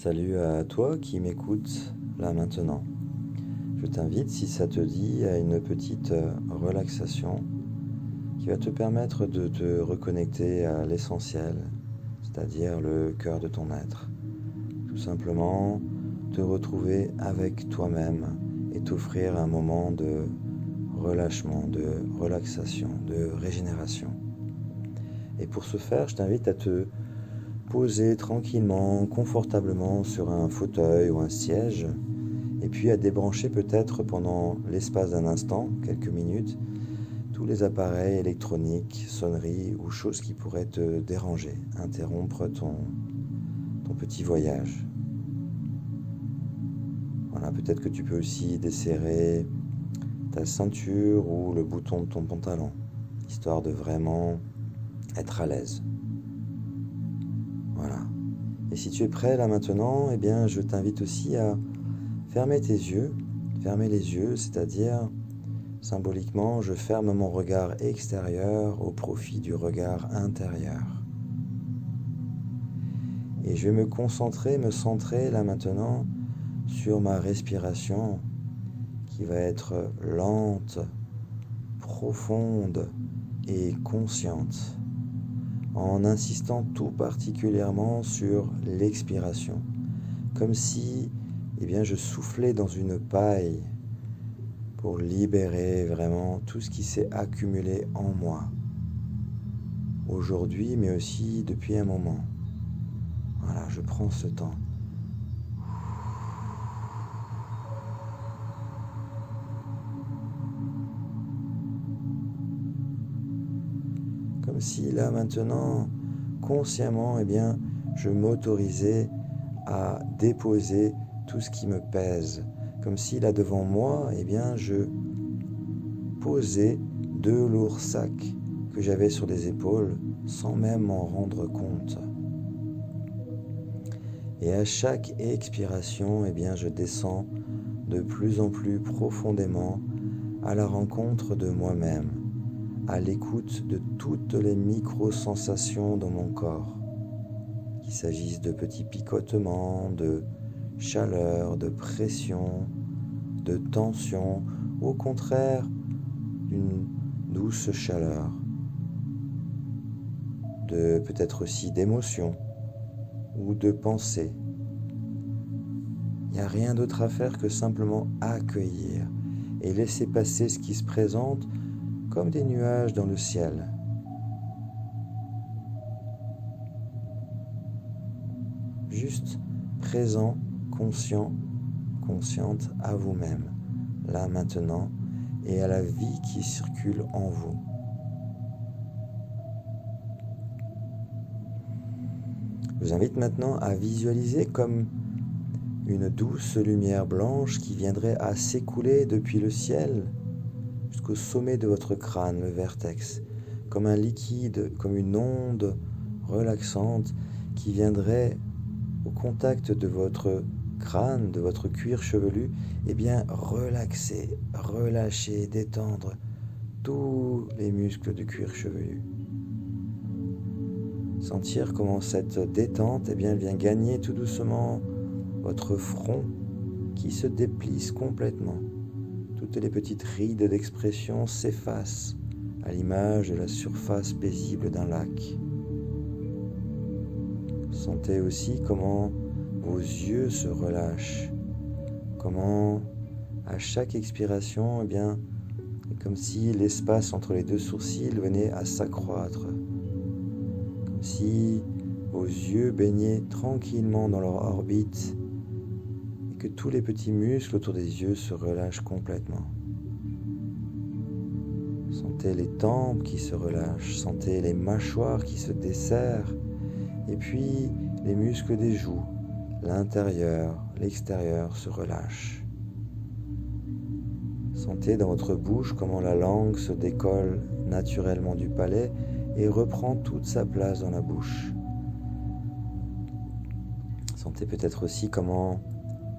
Salut à toi qui m'écoutes là maintenant. Je t'invite, si ça te dit, à une petite relaxation qui va te permettre de te reconnecter à l'essentiel, c'est-à-dire le cœur de ton être. Tout simplement te retrouver avec toi-même et t'offrir un moment de relâchement, de relaxation, de régénération. Et pour ce faire, je t'invite à te poser tranquillement, confortablement sur un fauteuil ou un siège, et puis à débrancher peut-être pendant l'espace d'un instant, quelques minutes, tous les appareils électroniques, sonneries ou choses qui pourraient te déranger, interrompre ton petit voyage. Voilà, peut-être que tu peux aussi desserrer ta ceinture ou le bouton de ton pantalon, histoire de vraiment être à l'aise. Voilà. Et si tu es prêt là maintenant, eh bien, je t'invite aussi à fermer tes yeux. Fermer les yeux, c'est-à-dire, symboliquement, je ferme mon regard extérieur au profit du regard intérieur. Et je vais me centrer là maintenant sur ma respiration qui va être lente, profonde et consciente, en insistant tout particulièrement sur l'expiration, comme si je soufflais dans une paille pour libérer vraiment tout ce qui s'est accumulé en moi, aujourd'hui, mais aussi depuis un moment. Voilà, je prends ce temps. Comme si là maintenant, consciemment, je m'autorisais à déposer tout ce qui me pèse. Comme si là devant moi, je posais 2 lourds sacs que j'avais sur les épaules sans même m'en rendre compte. Et à chaque expiration, je descends de plus en plus profondément à la rencontre de moi-même, à l'écoute de toutes les micro-sensations dans mon corps, qu'il s'agisse de petits picotements, de chaleur, de pression, de tension, ou au contraire, une douce chaleur, de peut-être aussi d'émotion ou de pensée. Il n'y a rien d'autre à faire que simplement accueillir et laisser passer ce qui se présente comme des nuages dans le ciel. Juste présent, conscient, consciente à vous-même, là maintenant, et à la vie qui circule en vous. Je vous invite maintenant à visualiser comme une douce lumière blanche qui viendrait à s'écouler depuis le ciel jusqu'au sommet de votre crâne, le vertex, comme un liquide, comme une onde relaxante qui viendrait au contact de votre crâne, de votre cuir chevelu, relaxer, relâcher, détendre tous les muscles du cuir chevelu. Sentir comment cette détente vient gagner tout doucement votre front qui se déplisse complètement. Toutes les petites rides d'expression s'effacent à l'image de la surface paisible d'un lac. Sentez aussi comment vos yeux se relâchent, comment à chaque expiration, c'est comme si l'espace entre les 2 sourcils venait à s'accroître, comme si vos yeux baignaient tranquillement dans leur orbite et que tous les petits muscles autour des yeux se relâchent complètement. Sentez les tempes qui se relâchent, sentez les mâchoires qui se desserrent, et puis les muscles des joues, l'intérieur, l'extérieur se relâchent. Sentez dans votre bouche comment la langue se décolle naturellement du palais et reprend toute sa place dans la bouche. Sentez peut-être aussi comment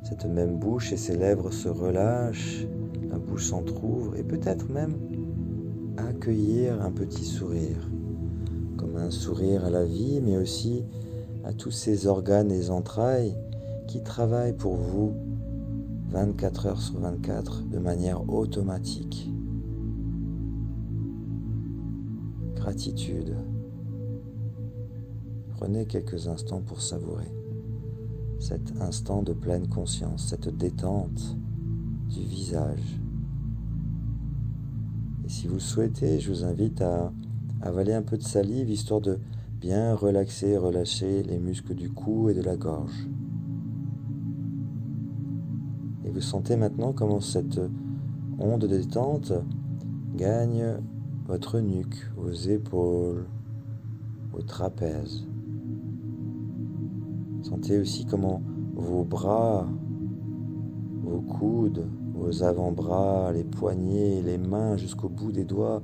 cette même bouche et ses lèvres se relâchent, la bouche s'entrouvre et peut-être même accueillir un petit sourire, comme un sourire à la vie, mais aussi à tous ces organes et entrailles qui travaille pour vous 24 heures sur 24 de manière automatique. Gratitude. Prenez quelques instants pour savourer cet instant de pleine conscience, cette détente du visage. Et si vous le souhaitez, je vous invite à avaler un peu de salive, histoire de bien relaxer et relâcher les muscles du cou et de la gorge. Et vous sentez maintenant comment cette onde de détente gagne votre nuque, vos épaules, vos trapèzes. Sentez aussi comment vos bras, vos coudes, vos avant-bras, les poignets, les mains jusqu'au bout des doigts,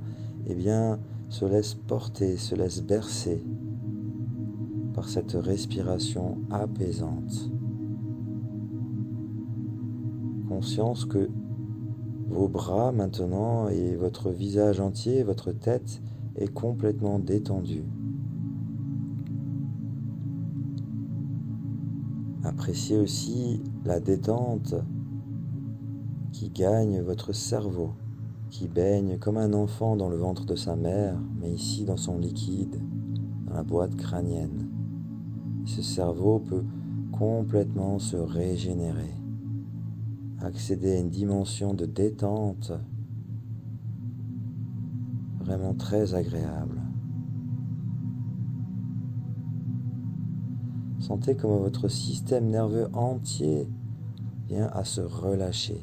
se laissent porter, se laissent bercer par cette respiration apaisante. Conscience que vos bras maintenant et votre visage entier, votre tête est complètement détendu. Appréciez aussi la détente qui gagne votre cerveau, qui baigne comme un enfant dans le ventre de sa mère, mais ici dans son liquide, dans la boîte crânienne. Ce cerveau peut complètement se régénérer, accéder à une dimension de détente vraiment très agréable. Sentez comment votre système nerveux entier vient à se relâcher.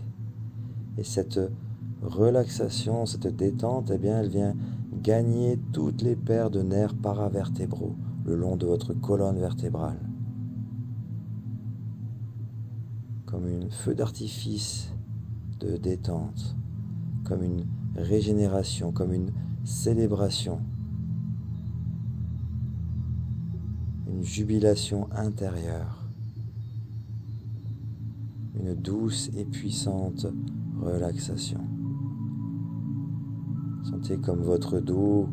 Et cette relaxation, cette détente, elle vient gagner toutes les paires de nerfs paravertébraux le long de votre colonne vertébrale. Comme un feu d'artifice de détente, comme une régénération, comme une célébration, une jubilation intérieure, une douce et puissante relaxation. Sentez comme votre dos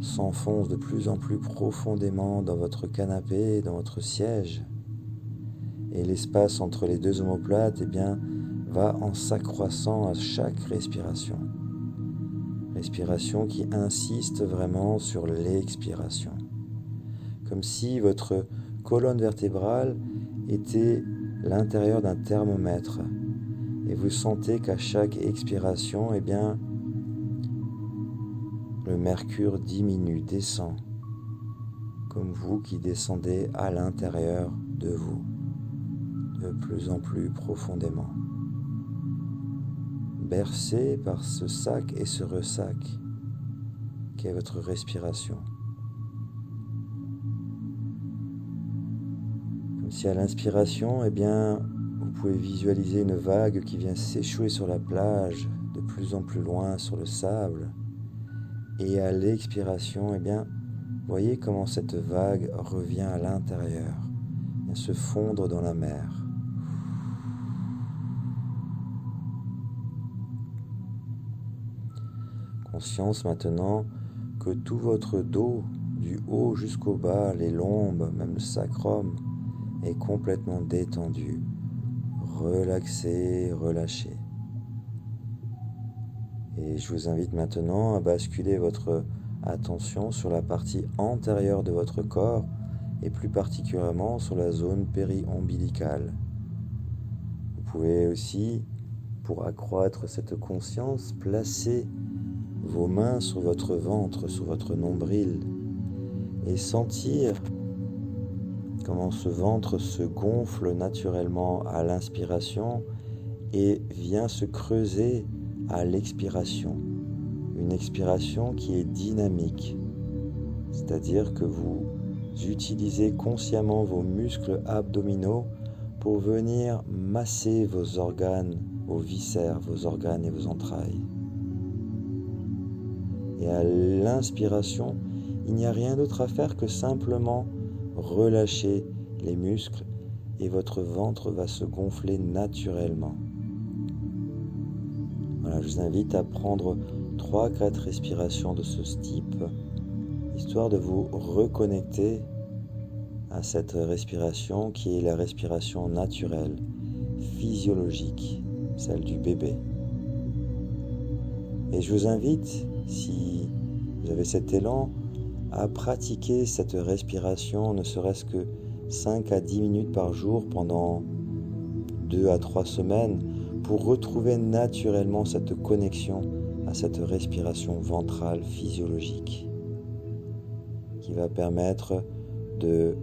s'enfonce de plus en plus profondément dans votre canapé, dans votre siège, et l'espace entre les deux omoplates va en s'accroissant à chaque respiration. Respiration qui insiste vraiment sur l'expiration. Comme si votre colonne vertébrale était l'intérieur d'un thermomètre. Et vous sentez qu'à chaque expiration, le mercure diminue, descend, comme vous qui descendez à l'intérieur de vous, de plus en plus profondément. Bercé par ce sac et ce ressac qu'est votre respiration. Comme si à l'inspiration, vous pouvez visualiser une vague qui vient s'échouer sur la plage, de plus en plus loin sur le sable. Et à l'expiration, voyez comment cette vague revient à l'intérieur, vient se fondre dans la mer. Conscience maintenant que tout votre dos, du haut jusqu'au bas, les lombes, même le sacrum, est complètement détendu, relaxé, relâché. Et je vous invite maintenant à basculer votre attention sur la partie antérieure de votre corps et plus particulièrement sur la zone péri-ombilicale. Vous pouvez aussi, pour accroître cette conscience, placer vos mains sur votre ventre, sur votre nombril et sentir comment ce ventre se gonfle naturellement à l'inspiration et vient se creuser à l'expiration. Une expiration qui est dynamique, c'est-à-dire que vous utilisez consciemment vos muscles abdominaux pour venir masser vos organes, vos viscères, vos organes et vos entrailles. Et à l'inspiration, il n'y a rien d'autre à faire que simplement relâcher les muscles et votre ventre va se gonfler naturellement. Voilà, je vous invite à prendre 3-4 respirations de ce type, histoire de vous reconnecter à cette respiration qui est la respiration naturelle, physiologique, celle du bébé. Et je vous invite, si vous avez cet élan, à pratiquer cette respiration ne serait-ce que 5 à 10 minutes par jour pendant 2 à 3 semaines pour retrouver naturellement cette connexion à cette respiration ventrale physiologique qui va permettre de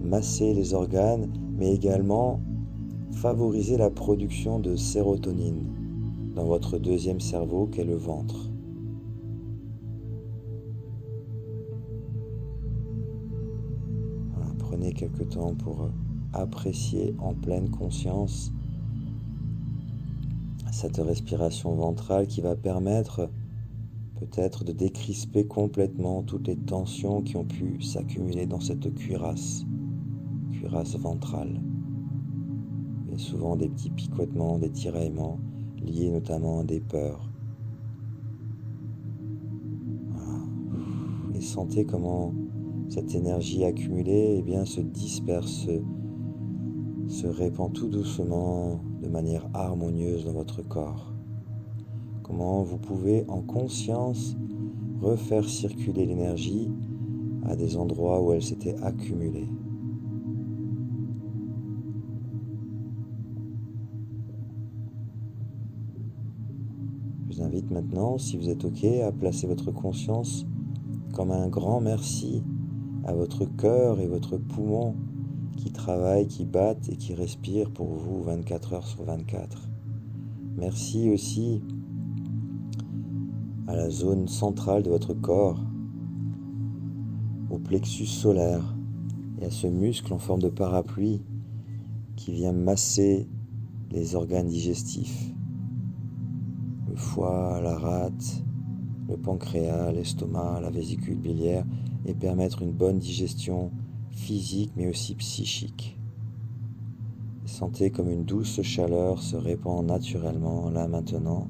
masser les organes mais également favoriser la production de sérotonine dans votre deuxième cerveau qu'est le ventre. Voilà, prenez quelque temps pour apprécier en pleine conscience cette respiration ventrale qui va permettre peut-être de décrisper complètement toutes les tensions qui ont pu s'accumuler dans cette cuirasse ventrale. Il y a souvent des petits picotements, des tiraillements liés notamment à des peurs. Voilà. Et sentez comment cette énergie accumulée se disperse, se répand tout doucement de manière harmonieuse dans votre corps. Comment vous pouvez en conscience refaire circuler l'énergie à des endroits où elle s'était accumulée. Je vous invite maintenant, si vous êtes OK, à placer votre conscience comme un grand merci à votre cœur et votre poumon qui travaillent, qui battent et qui respirent pour vous 24 heures sur 24. Merci aussi à la zone centrale de votre corps, au plexus solaire et à ce muscle en forme de parapluie qui vient masser les organes digestifs, le foie, la rate, le pancréas, l'estomac, la vésicule biliaire et permettre une bonne digestion physique mais aussi psychique. Sentez comme une douce chaleur se répand naturellement là maintenant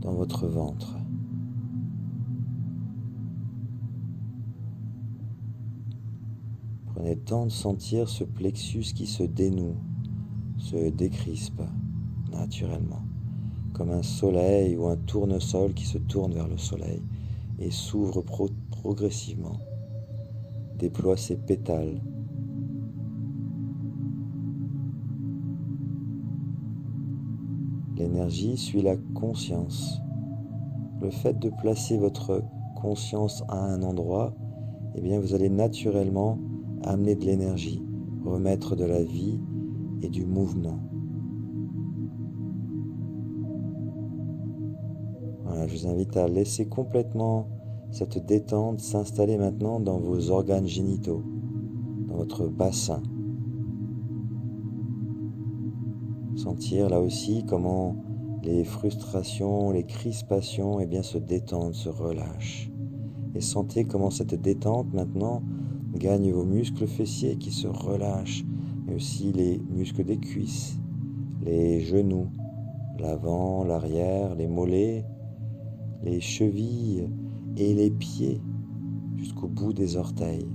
dans votre ventre. Prenez le temps de sentir ce plexus qui se dénoue, se décrispe naturellement, comme un soleil ou un tournesol qui se tourne vers le soleil et s'ouvre progressivement, déploie ses pétales. L'énergie suit la conscience. Le fait de placer votre conscience à un endroit, vous allez naturellement amener de l'énergie, remettre de la vie et du mouvement. Voilà, je vous invite à laisser complètement cette détente s'installer maintenant dans vos organes génitaux, dans votre bassin. Sentir là aussi comment les frustrations, les crispations se détendent, se relâchent. Et sentez comment cette détente maintenant gagne vos muscles fessiers qui se relâchent, mais aussi les muscles des cuisses, les genoux, l'avant, l'arrière, les mollets, les chevilles et les pieds jusqu'au bout des orteils.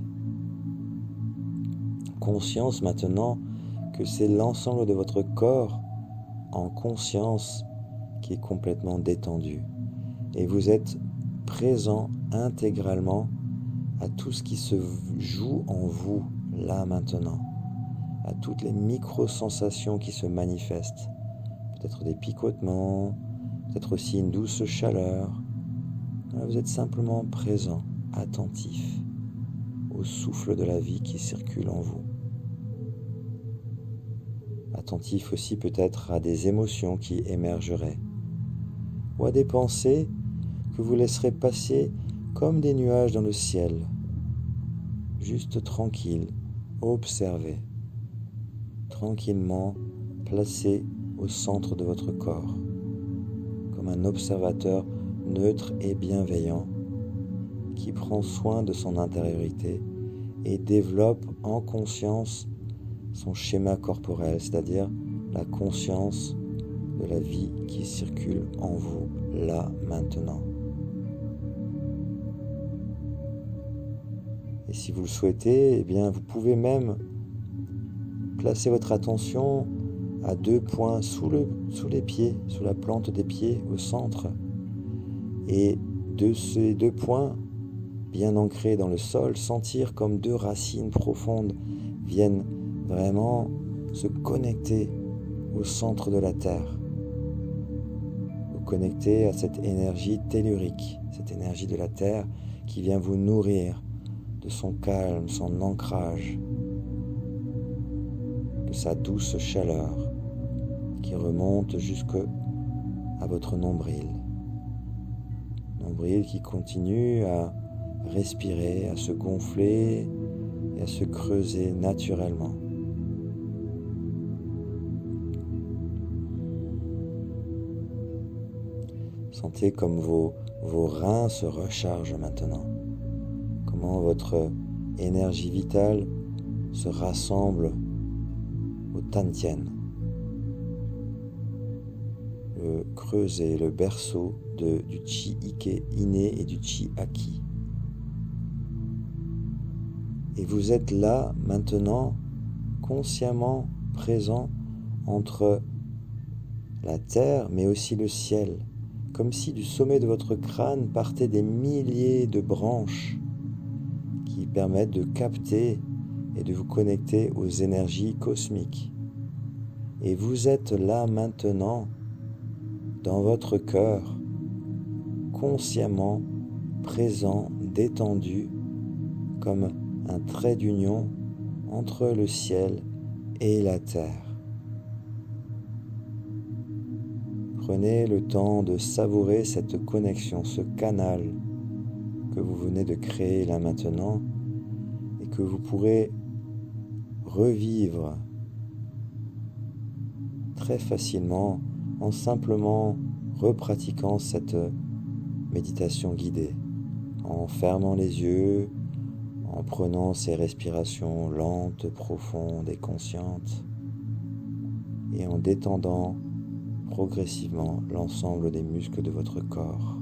Conscience maintenant que c'est l'ensemble de votre corps en conscience qui est complètement détendu. Et vous êtes présent intégralement à tout ce qui se joue en vous, là maintenant, à toutes les micro-sensations qui se manifestent. Peut-être des picotements, peut-être aussi une douce chaleur. Là, vous êtes simplement présent, attentif au souffle de la vie qui circule en vous. Attentif aussi peut-être à des émotions qui émergeraient ou à des pensées que vous laisserez passer comme des nuages dans le ciel, juste tranquille, observez, tranquillement placé au centre de votre corps, comme un observateur neutre et bienveillant qui prend soin de son intériorité et développe en conscience son schéma corporel, c'est-à-dire la conscience de la vie qui circule en vous, là, maintenant. Et Et si vous le souhaitez, eh bien, vous pouvez même placer votre attention à 2 points sous les pieds, sous la plante des pieds, au centre. Et de ces 2 points, bien ancrés dans le sol, sentir comme 2 racines profondes viennent vraiment se connecter au centre de la Terre. Vous connecter à cette énergie tellurique, cette énergie de la Terre qui vient vous nourrir de son calme, son ancrage, de sa douce chaleur qui remonte jusqu'à votre nombril. Nombril qui continue à respirer, à se gonfler et à se creuser naturellement. Sentez comme vos reins se rechargent maintenant. Comment votre énergie vitale se rassemble au Tantien, le creuset, le berceau du Chi-Ike inné et du Chi-Aki. Et vous êtes là maintenant, consciemment présent entre la terre mais aussi le ciel, comme si du sommet de votre crâne partaient des milliers de branches qui permettent de capter et de vous connecter aux énergies cosmiques. Et vous êtes là maintenant, dans votre cœur, consciemment présent, détendu, comme un trait d'union entre le ciel et la terre. Prenez le temps de savourer cette connexion, ce canal que vous venez de créer là maintenant et que vous pourrez revivre très facilement en simplement repratiquant cette méditation guidée, en fermant les yeux, en prenant ces respirations lentes, profondes et conscientes et en détendant progressivement l'ensemble des muscles de votre corps.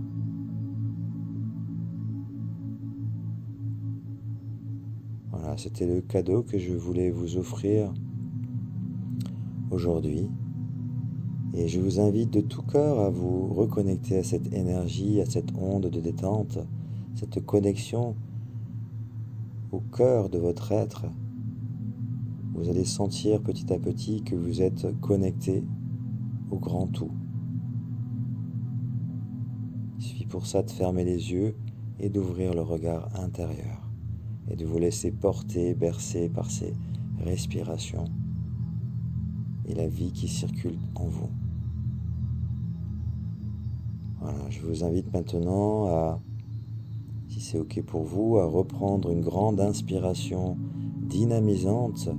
Voilà, c'était le cadeau que je voulais vous offrir aujourd'hui. Et je vous invite de tout cœur à vous reconnecter à cette énergie, à cette onde de détente, cette connexion au cœur de votre être. Vous allez sentir petit à petit que vous êtes connecté au grand tout. Il suffit pour ça de fermer les yeux et d'ouvrir le regard intérieur et de vous laisser porter, bercer par ces respirations et la vie qui circule en vous. Voilà, je vous invite maintenant à, si c'est OK pour vous, à reprendre une grande inspiration dynamisante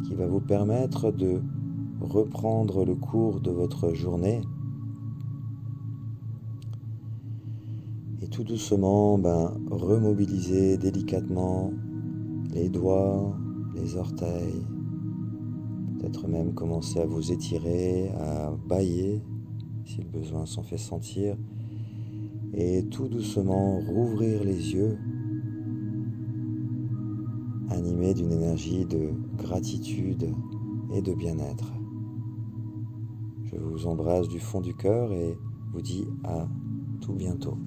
qui va vous permettre de reprendre le cours de votre journée et tout doucement remobiliser délicatement les doigts, les orteils, peut-être même commencer à vous étirer, à bâiller si le besoin s'en fait sentir, et tout doucement rouvrir les yeux, animés d'une énergie de gratitude et de bien-être. Je vous embrasse du fond du cœur et vous dis à tout bientôt.